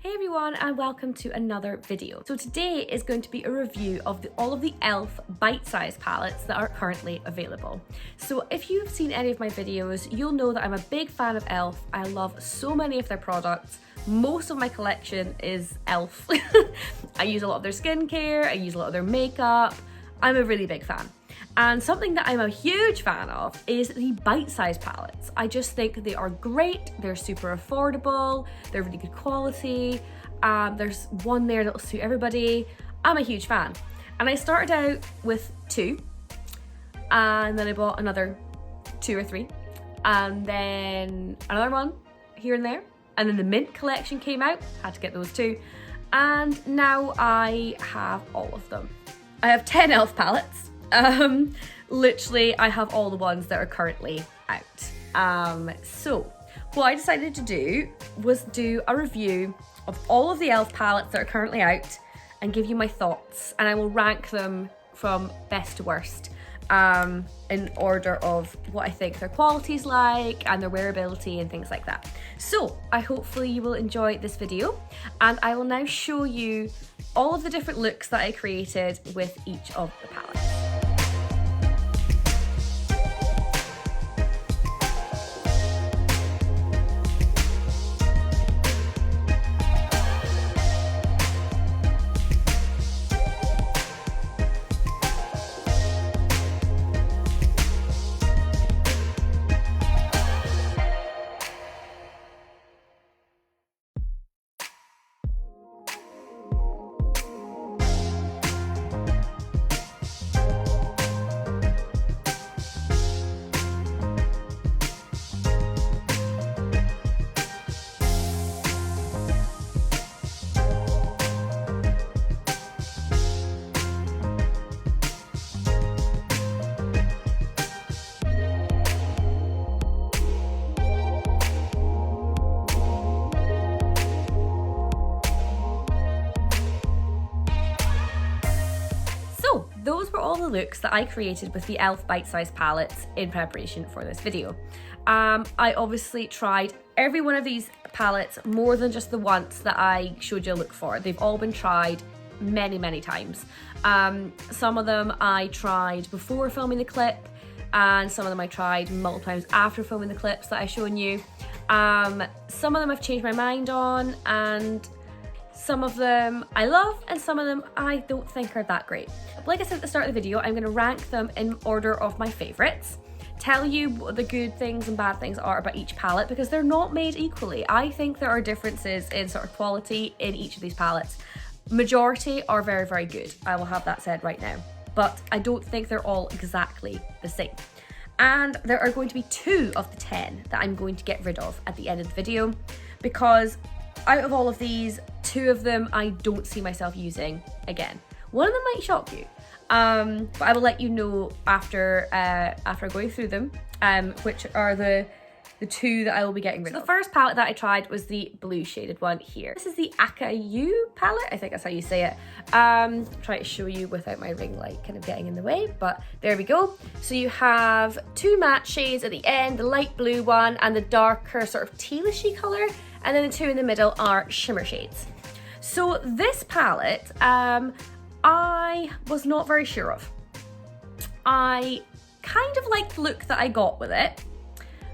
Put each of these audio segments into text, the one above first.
Hey everyone, and welcome to another video. So today is going to be a review of all of the e.l.f. bite-size palettes that are currently available. So if you've seen any of my videos, you'll know that I'm a big fan of e.l.f. I love so many of their products. Most of my collection is e.l.f. I use a lot of their skincare, I use a lot of their makeup. I'm a really big fan. And something that I'm a huge fan of is the bite-size palettes. I just think they are great, they're super affordable, they're really good quality. There's one there that'll suit everybody. I'm a huge fan. And I started out with 2, and then I bought another 2 or 3, and then another one here and there. And then the mint collection came out, had to get those too. And now I have all of them. I have 10 e.l.f. palettes. Literally, I have all the ones that are currently out. So what I decided to do was do a review of all of the e.l.f. palettes that are currently out and give you my thoughts, and I will rank them from best to worst in order of what I think their quality's like and their wearability and things like that. So hopefully you will enjoy this video, and I will now show you all of the different looks that I created with each of the palettes. Those were all the looks that I created with the e.l.f. bite-size palettes in preparation for this video. I obviously tried every one of these palettes more than just the once that I showed you a look for. They've all been tried many times. Some of them I tried before filming the clip, and some of them I tried multiple times after filming the clips that I've shown you. Some of them I've changed my mind on, and some of them I love, and some of them I don't think are that great. Like I said at the start of the video, I'm going to rank them in order of my favourites, tell you what the good things and bad things are about each palette, because they're not made equally. I think there are differences in sort of quality in each of these palettes. Majority are very good, I will have that said right now, but I don't think they're all exactly the same. And there are going to be 2 of the 10 that I'm going to get rid of at the end of the video, because out of all of these, 2 of them I don't see myself using again. One of them might shock you, but I will let you know after going through them, which are the 2 that I will be getting rid of. The first palette that I tried was the blue shaded one here. This is the Akayu palette, I think that's how you say it. Try to show you without my ring light kind of getting in the way, but there we go. So you have 2 matte shades at the end, the light blue one and the darker sort of tealishy colour, and then the 2 in the middle are shimmer shades. So this palette, I was not very sure of. I kind of like the look that I got with it,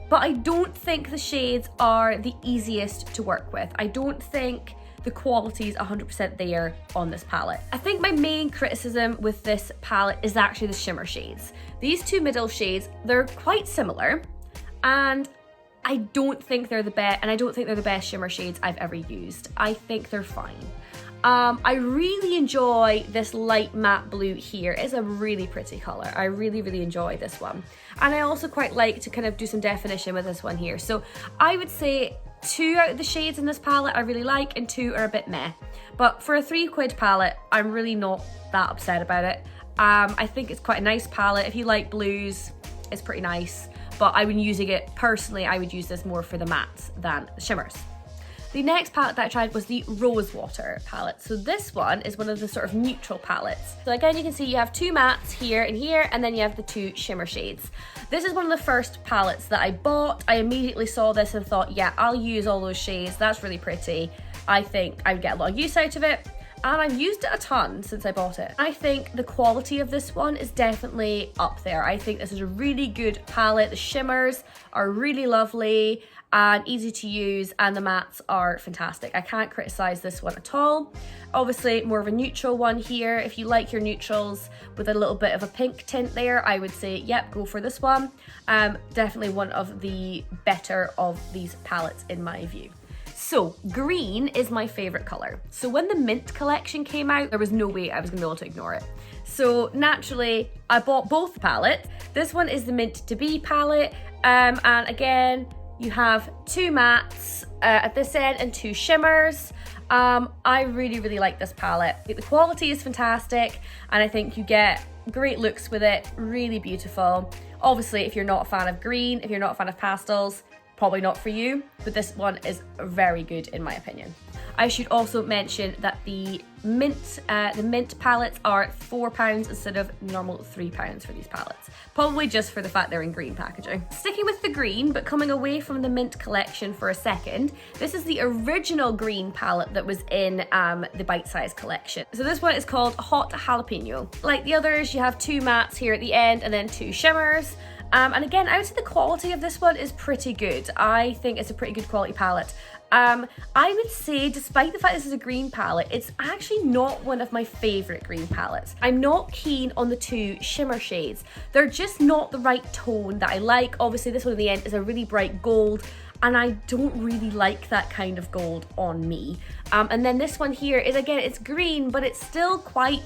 but I don't think the shades are the easiest to work with. I don't think the quality is 100% there on this palette. I think my main criticism with this palette is actually the shimmer shades. These 2 middle shades, they're quite similar, and I don't think they're the best, and I don't think they're the best shimmer shades I've ever used. I think they're fine. I really enjoy this light matte blue here. It's a really pretty colour. I really enjoy this one. And I also quite like to kind of do some definition with this one here. So I would say 2 out of the shades in this palette I really like, and 2 are a bit meh. But for a £3 palette, I'm really not that upset about it. I think it's quite a nice palette. If you like blues, it's pretty nice. But I would using it personally, I would use this more for the mattes than the shimmers. The next palette that I tried was the Rosewater palette. So this one is one of the sort of neutral palettes. So again, you can see you have 2 mattes here and here, and then you have the 2 shimmer shades. This is one of the first palettes that I bought. I immediately saw this and thought, yeah, I'll use all those shades. That's really pretty. I think I would get a lot of use out of it. And I've used it a ton since I bought it. I think the quality of this one is definitely up there. I think this is a really good palette. The shimmers are really lovely and easy to use, and the mattes are fantastic. I can't criticize this one at all. Obviously more of a neutral one here. If you like your neutrals with a little bit of a pink tint there, I would say, yep, go for this one. Definitely one of the better of these palettes in my view. So green is my favorite color. So when the mint collection came out, there was no way I was gonna be able to ignore it. So naturally, I bought both palettes. This one is the Mint to Be palette. And again, you have two mattes at this end and two shimmers. I really, really like this palette. The quality is fantastic, and I think you get great looks with it, really beautiful. Obviously, if you're not a fan of green, if you're not a fan of pastels, probably not for you, but this one is very good in my opinion. I should also mention that the mint palettes are £4 instead of normal £3 for these palettes. Probably just for the fact they're in green packaging. Sticking with the green, but coming away from the mint collection for a second, this is the original green palette that was in the bite-size collection. So this one is called Hot Jalapeno. Like the others, you have two mattes here at the end and then two shimmers. And again, I would say the quality of this one is pretty good. I think it's a pretty good quality palette. I would say, despite the fact this is a green palette, it's actually not one of my favorite green palettes. I'm not keen on the two shimmer shades. They're just not the right tone that I like. Obviously, this one in the end is a really bright gold, and I don't really like that kind of gold on me. And then this one here is, again, it's green, but it's still quite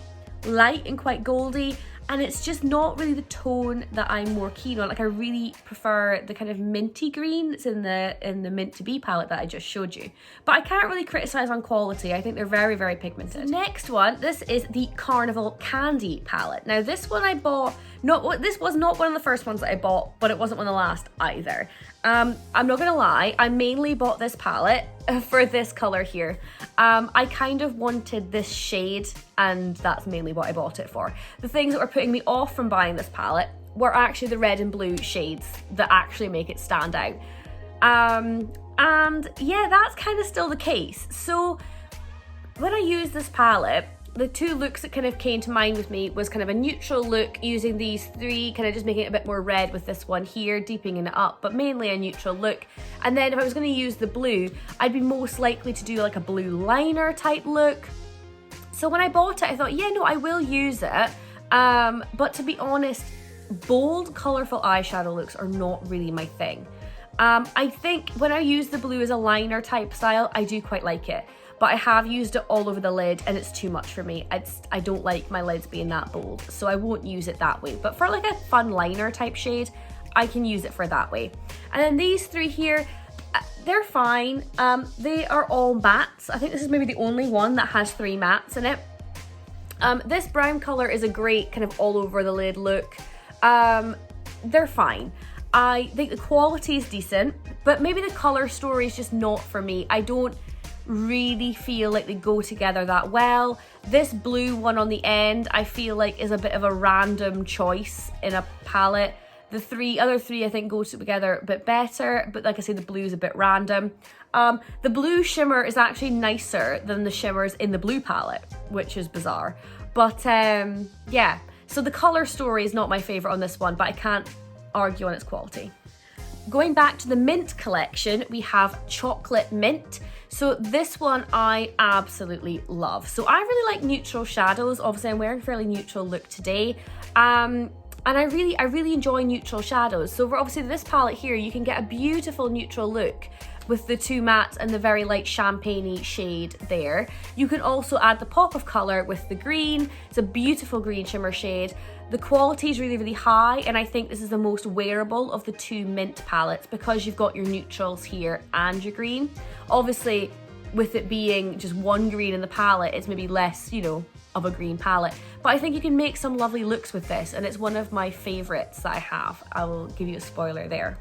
light and quite goldy. And it's just not really the tone that I'm more keen on. Like, I really prefer the kind of minty green that's in the Mint to Be palette that I just showed you. But I can't really criticize on quality. I think they're very, very pigmented. Next one, this is the Carnival Candy palette. Now this one I bought, this was not one of the first ones that I bought, but it wasn't one of the last either. I'm not gonna lie, I mainly bought this palette for this color here. I kind of wanted this shade, and that's mainly what I bought it for. The things that were putting me off from buying this palette were actually the red and blue shades that actually make it stand out. And yeah, that's kind of still the case. So when I used this palette, the two looks that kind of came to mind with me was kind of a neutral look using these three, kind of just making it a bit more red with this one here, deepening it up, but mainly a neutral look. And then if I was going to use the blue, I'd be most likely to do like a blue liner type look. So when I bought it, I thought, yeah, no, I will use it. But to be honest, bold, colourful eyeshadow looks are not really my thing. I think when I use the blue as a liner type style, I do quite like it. But I have used it all over the lid and it's too much for me. I don't like my lids being that bold, so I won't use it that way. But for like a fun liner type shade, I can use it for that way. And then these three here, they're fine. They are all mattes. I think this is maybe the only one that has three mattes in it. This brown color is a great kind of all over the lid look. They're fine. I think the quality is decent, but maybe the color story is just not for me. I don't really feel like they go together that well. This blue one on the end, I feel like is a bit of a random choice in a palette. The other three I think go together a bit better, but like I say, the blue is a bit random. The blue shimmer is actually nicer than the shimmers in the blue palette, which is bizarre. But yeah, so the color story is not my favorite on this one, but I can't argue on its quality. Going back to the mint collection, we have Chocolate Mint. So this one I absolutely love. So I really like neutral shadows. Obviously I'm wearing a fairly neutral look today. And I really enjoy neutral shadows. So for obviously this palette here, you can get a beautiful neutral look with the two mattes and the very light champagne-y shade there. You can also add the pop of color with the green. It's a beautiful green shimmer shade. The quality is really, really high, and I think this is the most wearable of the two mint palettes because you've got your neutrals here and your green. Obviously, with it being just one green in the palette, it's maybe less, you know, of a green palette. But I think you can make some lovely looks with this, and it's one of my favorites that I have. I will give you a spoiler there.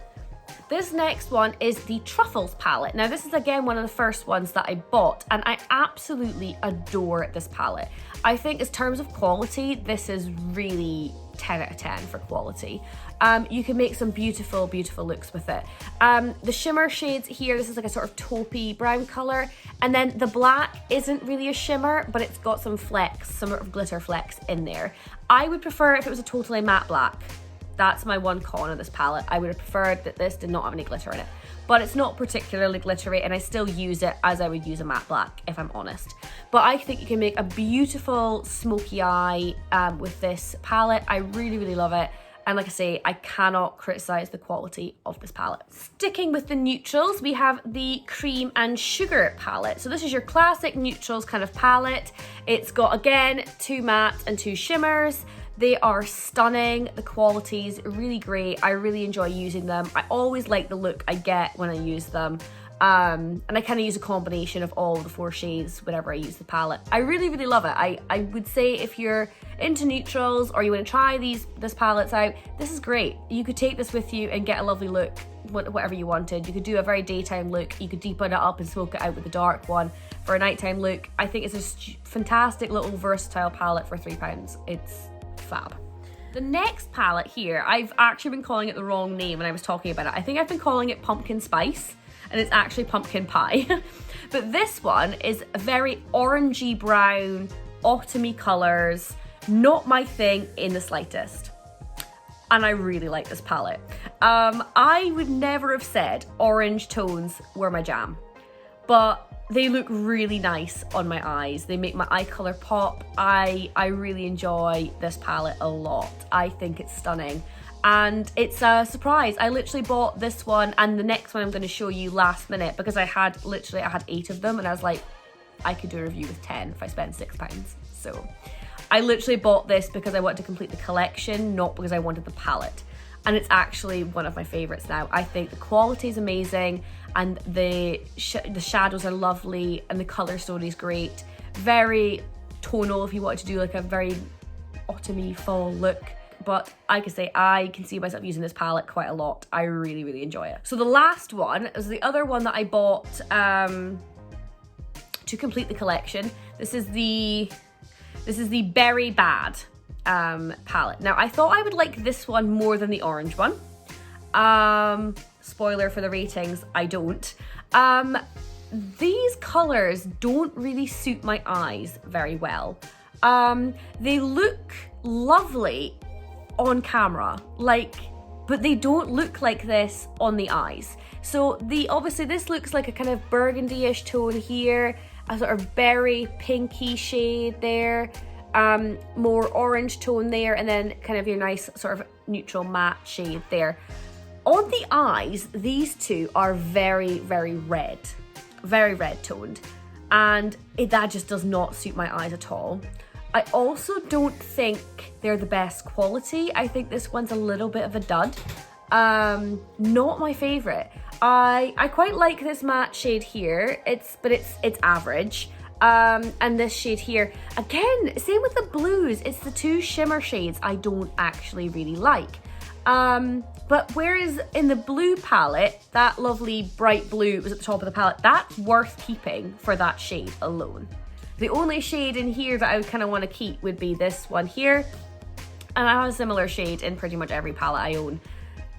This next one is the Truffles palette. Now this is again one of the first ones that I bought, and I absolutely adore this palette. I think in terms of quality, this is really 10 out of 10 for quality. You can make some beautiful, beautiful looks with it. The shimmer shades here, this is like a sort of taupey brown color. And then the black isn't really a shimmer, but it's got some flecks, some sort of glitter flecks in there. I would prefer if it was a totally matte black. That's my one con of this palette. I would have preferred that this did not have any glitter in it. But it's not particularly glittery, and I still use it as I would use a matte black, if I'm honest. But I think you can make a beautiful smoky eye with this palette. I really, really love it. And like I say, I cannot criticize the quality of this palette. Sticking with the neutrals, we have the Cream and Sugar palette. So this is your classic neutrals kind of palette. It's got, again, 2 mattes and 2 shimmers. They are stunning. The quality's really great. I really enjoy using them. I always like the look I get when I use them. And I kind of use a combination of all the 4 shades whenever I use the palette. I really, really love it. I would say if you're into neutrals or you want to try this palettes out, this is great. You could take this with you and get a lovely look, whatever you wanted. You could do a very daytime look. You could deepen it up and smoke it out with the dark one for a nighttime look. I think it's a fantastic little versatile palette for £3. It's fab. The next palette here, I've actually been calling it the wrong name when I was talking about it. I think I've been calling it Pumpkin Spice, and it's actually Pumpkin Pie. But this one is a very orangey brown, autumny colours, not my thing in the slightest. And I really like this palette. I would never have said orange tones were my jam, but they look really nice on my eyes. They make my eye colour pop. I really enjoy this palette a lot. I think it's stunning. And it's a surprise. I literally bought this one and the next one I'm going to show you last minute because I had 8 of them and I was like, I could do a review with 10 if I spent £6. So I literally bought this because I wanted to complete the collection, not because I wanted the palette. And it's actually one of my favourites now. I think the quality is amazing and the shadows are lovely and the colour story is great. Very tonal if you wanted to do like a very autumny fall look. But like I say, I can see myself using this palette quite a lot. I really, really enjoy it. So the last one is the other one that I bought to complete the collection. This is the Berry Bad palette. Now I thought I would like this one more than the orange one. Spoiler for the ratings, I don't. These colours don't really suit my eyes very well. They look lovely on camera, but they don't look like this on the eyes. So obviously this looks like a kind of burgundy-ish tone here, a sort of berry pinky shade there, more orange tone there, and then kind of your nice sort of neutral matte shade there. On the eyes, these two are very, very red toned, and that just does not suit my eyes at all. I also don't think they're the best quality. I think this one's a little bit of a dud. Not my favourite. I quite like this matte shade here. It's average. And this shade here, again, same with the blues. It's the 2 shimmer shades I don't actually really like. But whereas in the blue palette, that lovely bright blue was at the top of the palette, that's worth keeping for that shade alone. The only shade in here that I would kind of want to keep would be this one here. And I have a similar shade in pretty much every palette I own.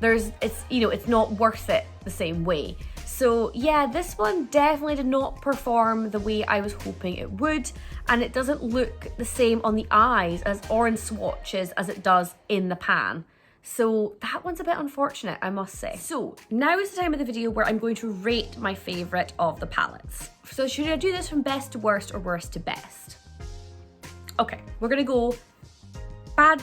It's not worth it the same way. So yeah, this one definitely did not perform the way I was hoping it would. And it doesn't look the same on the eyes as orange swatches as it does in the pan. So that one's a bit unfortunate, I must say. So now is the time of the video where I'm going to rate my favourite of the palettes. So should I do this from best to worst or worst to best? Okay, we're gonna go bad,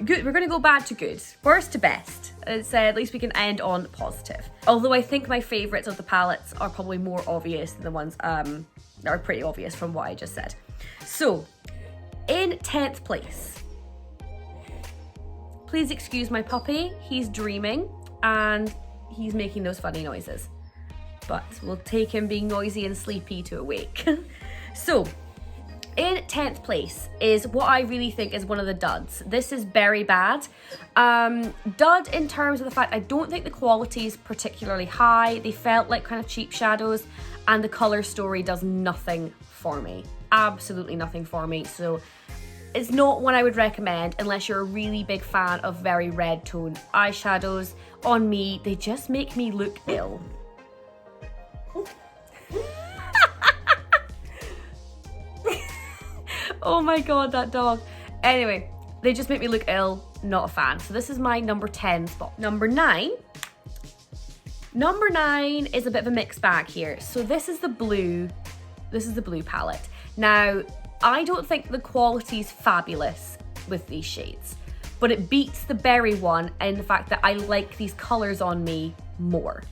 good. We're gonna go bad to good, worst to best. At least we can end on positive. Although I think my favourites of the palettes are probably more obvious than the ones that are pretty obvious from what I just said. So, in 10th place, please excuse my puppy, he's dreaming and he's making those funny noises. But we'll take him being noisy and sleepy to awake. So, In 10th place is what I really think is one of the duds. This is Berry Bad. Dud in terms of the fact I don't think the quality is particularly high. They felt like kind of cheap shadows, and the color story does nothing for me. Absolutely nothing for me. So it's not one I would recommend unless you're a really big fan of very red tone eyeshadows. On me, they just make me look ill. Oh my god, that dog. Anyway, they just make me look ill. Not a fan. So this is my number 10 spot. Number 9. Number 9 is a bit of a mixed bag here. So this is the blue. This is the blue palette. Now, I don't think the quality is fabulous with these shades, but it beats the berry one in the fact that I like these colors on me more.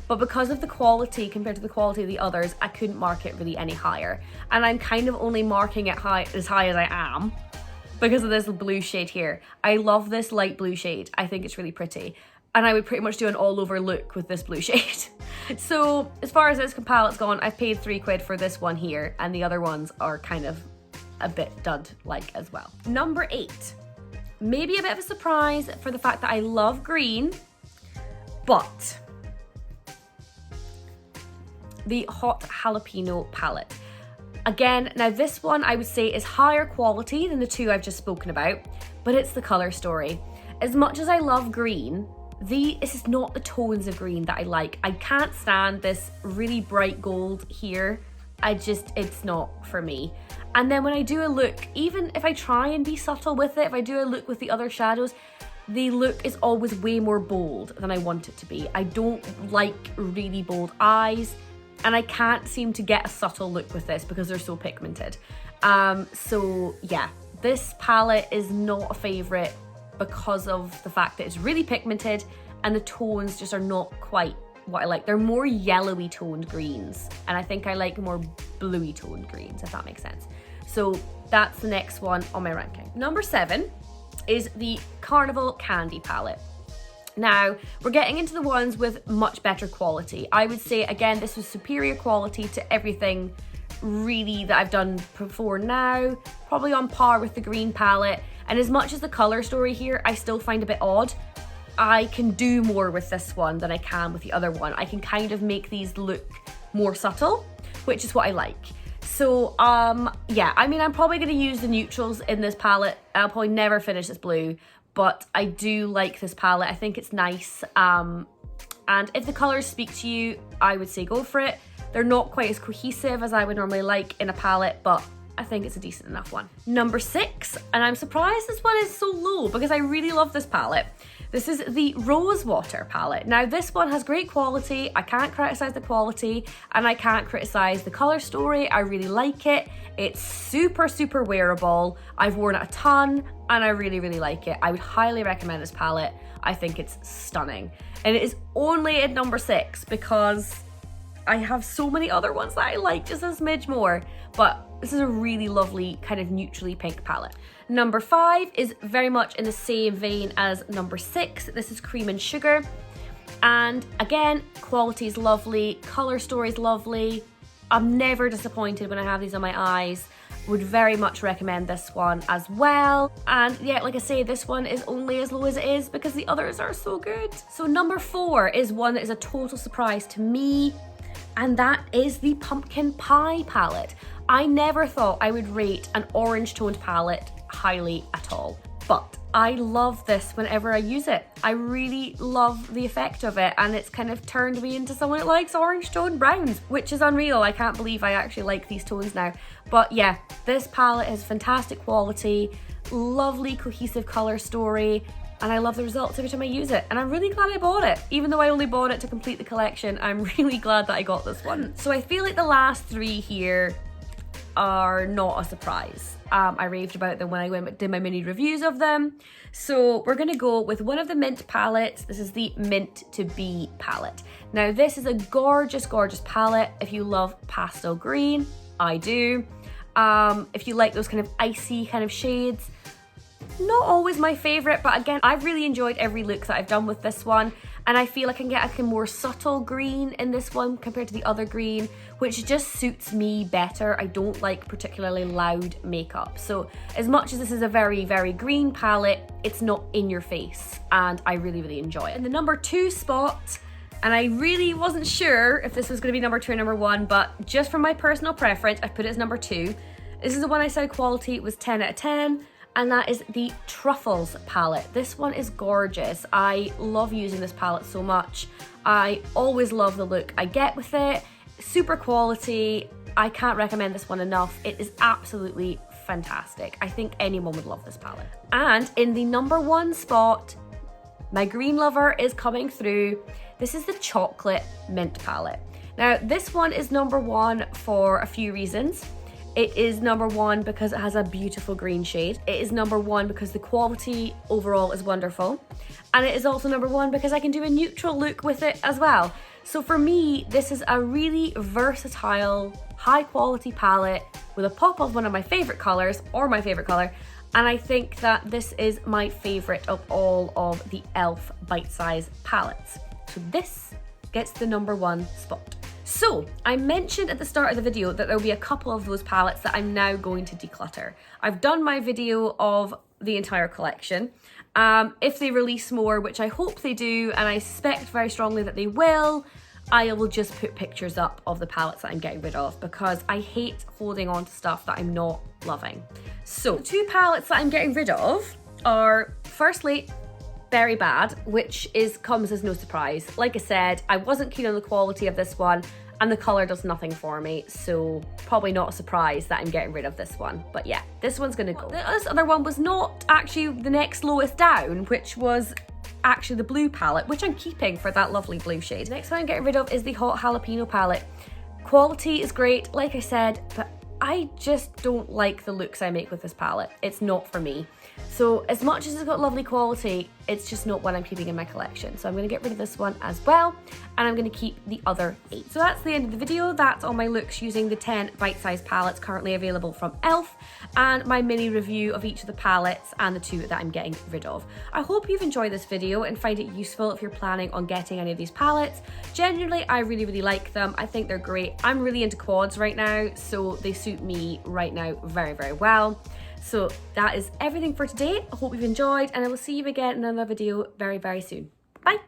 But because of the quality compared to the quality of the others, I couldn't mark it really any higher. And I'm kind of only marking it as high as I am because of this blue shade here. I love this light blue shade. I think it's really pretty. And I would pretty much do an all over look with this blue shade. So as far as this palette's gone, I've paid £3 for this one here, and the other ones are kind of a bit dud-like as well. Number 8, maybe a bit of a surprise for the fact that I love green, but the Hot Jalapeno palette. Again, now this one I would say is higher quality than the two I've just spoken about, but it's the color story. As much as I love green, this is not the tones of green that I like. I can't stand this really bright gold here. It's not for me. And then when I do a look, even if I try and be subtle with it, if I do a look with the other shadows, the look is always way more bold than I want it to be. I don't like really bold eyes, and I can't seem to get a subtle look with this because they're so pigmented. So yeah, this palette is not a favorite because of the fact that it's really pigmented and the tones just are not quite what I like. They're more yellowy toned greens, and I think I like more bluey toned greens, if that makes sense. So that's the next one on my ranking. Number 7 is the Carnival Candy palette. Now, we're getting into the ones with much better quality. I would say, again, this was superior quality to everything really that I've done before now, probably on par with the green palette. And as much as the color story here, I still find a bit odd, I can do more with this one than I can with the other one. I can kind of make these look more subtle, which is what I like. So, yeah, I mean, I'm probably going to use the neutrals in this palette. I'll probably never finish this blue, but I do like this palette. I think it's nice. And if the colors speak to you, I would say go for it. They're not quite as cohesive as I would normally like in a palette, but I think it's a decent enough one. Number 6, and I'm surprised this one is so low because I really love this palette. This is the Rosewater palette. Now this one has great quality. I can't criticize the quality, and I can't criticize the color story. I really like it. It's super, super wearable. I've worn it a ton and I really, really like it. I would highly recommend this palette. I think it's stunning. And it is only at number 6 because I have so many other ones that I like just a smidge more, but this is a really lovely kind of neutrally pink palette. Number 5 is very much in the same vein as number 6. This is Cream and Sugar. And again, quality is lovely, color story is lovely. I'm never disappointed when I have these on my eyes. Would very much recommend this one as well. And yeah, like I say, this one is only as low as it is because the others are so good. So number 4 is one that is a total surprise to me, and that is the Pumpkin Pie palette. I never thought I would rate an orange toned palette highly at all, but I love this whenever I use it. I really love the effect of it, and it's kind of turned me into someone that likes orange toned browns, which is unreal. I can't believe I actually like these tones now. But yeah, this palette has fantastic quality, lovely cohesive color story, and I love the results every time I use it. And I'm really glad I bought it. Even though I only bought it to complete the collection, I'm really glad that I got this one. So I feel like the last 3 here are not a surprise. I raved about them when I did my mini reviews of them. So we're gonna go with one of the mint palettes. This is the Mint to Be palette. Now this is a gorgeous, gorgeous palette. If you love pastel green, I do. If you like those kind of icy kind of shades, not always my favorite, but again, I've really enjoyed every look that I've done with this one. and I feel I can get like a more subtle green in this one compared to the other green, which just suits me better. I don't like particularly loud makeup, so as much as this is a very, very green palette, it's not in your face, and I really, really enjoy it. In the number 2 spot, and I really wasn't sure if this was going to be number 2 or number 1, but just from my personal preference, I put it as number 2. This is the one I said quality was 10 out of 10. And that is the Truffles palette. This one is gorgeous. I love using this palette so much. I always love the look I get with it. Super quality. I can't recommend this one enough. It is absolutely fantastic. I think anyone would love this palette. And in the number 1 spot, my green lover is coming through. This is the Chocolate Mint palette. Now, this one is number 1 for a few reasons. It is number 1 because it has a beautiful green shade. It is number 1 because the quality overall is wonderful. And it is also number 1 because I can do a neutral look with it as well. So for me, this is a really versatile, high quality palette with a pop of one of my favorite colors, or my favorite color. And I think that this is my favorite of all of the e.l.f. bite size palettes. So this gets the number 1 spot. So, I mentioned at the start of the video that there'll be a couple of those palettes that I'm now going to declutter. I've done my video of the entire collection. If they release more, which I hope they do, and I suspect very strongly that they will, I will just put pictures up of the palettes that I'm getting rid of, because I hate holding on to stuff that I'm not loving. So, the 2 palettes that I'm getting rid of are, firstly, Very Bad, which comes as no surprise. Like I said, I wasn't keen on the quality of this one, and the colour does nothing for me, so probably not a surprise that I'm getting rid of this one. But yeah, this one's gonna go. This other one was not actually the next lowest down, which was actually the blue palette, which I'm keeping for that lovely blue shade. The next one I'm getting rid of is the Hot Jalapeno palette. Quality is great, like I said, but I just don't like the looks I make with this palette. It's not for me. So as much as it's got lovely quality, it's just not what I'm keeping in my collection. So I'm going to get rid of this one as well, and I'm going to keep the other 8. So that's the end of the video. That's all my looks using the 10 bite-sized palettes currently available from e.l.f. and my mini review of each of the palettes and the 2 that I'm getting rid of. I hope you've enjoyed this video and find it useful if you're planning on getting any of these palettes. Genuinely, I really, really like them. I think they're great. I'm really into quads right now, so they suit me right now very, very well. So that is everything for today. I hope you've enjoyed, and I will see you again in another video very, very soon. Bye!